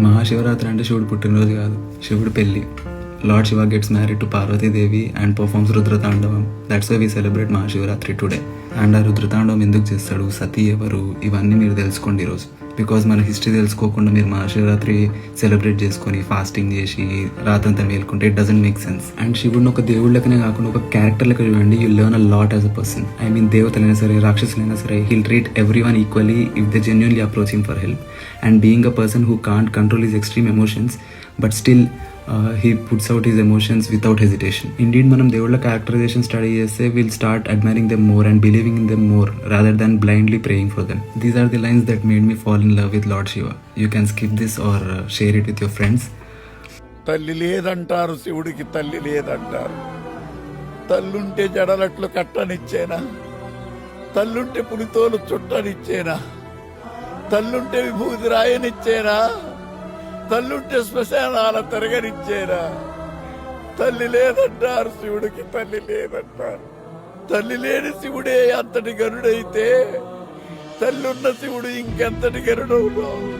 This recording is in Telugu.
మహాశివరాత్రి అంటే శివుడు పుట్టినరోజు కాదు, శివుడు పెళ్ళి. Lord Shiva gets married to Parvatidevi and performs Rudratandavam. That's why we celebrate Mahashivratri today. And ఆ రుద్రతాండవం ఎందుకు చేస్తాడు, సతీ ఎవరు, ఇవన్నీ మీరు తెలుసుకోండి ఈరోజు. బికాజ్ మన హిస్టరీ తెలుసుకోకుండా మీరు మహాశివరాత్రి సెలబ్రేట్ చేసుకొని ఫాస్టింగ్ చేసి రాత్రంతా మేల్కుంటే it doesn't make sense. And శివుడిని ఒక దేవుడి లెక్కనే కాకుండా ఒక క్యారెక్టర్ లెక్క చూడండి. You learn a lot as a person. I mean దేవతలైనా సరే రాక్షసులైనా సరే he'll treat every one equally if they genuinely approaching for help. And being a person who can't control his extreme emotions but still he puts out his emotions without hesitation. Indeed, మనం దేవుళ్ళ క్యారెక్టరైజేషన్ స్టడీ చేస్తే we'll start admiring them more and believing in them more rather than blindly praying for them. These are the lines that made me fall in love with Lord Shiva. You can skip this or share it with your friends. తల్లి లేదంటారు శివుడికి, తల్లి లేదంటారు. తల్లుంటే జడలట్లు కట్టనిచ్చేనా, తల్లుంటే పులితోలు చుట్టనిచ్చేనా, తల్లుంటే విభూతి రాయనిచ్చేనా, తల్లుంటే శ్మశానాల తిరగనిచ్చేనా. తల్లి లేదంటారు శివుడికి, తల్లి లేదంటారు. తల్లి లేని శివుడే అంతటి గరుడైతే తల్లున్న శివుడు ఇంకెంతటి గరుడవుతావు.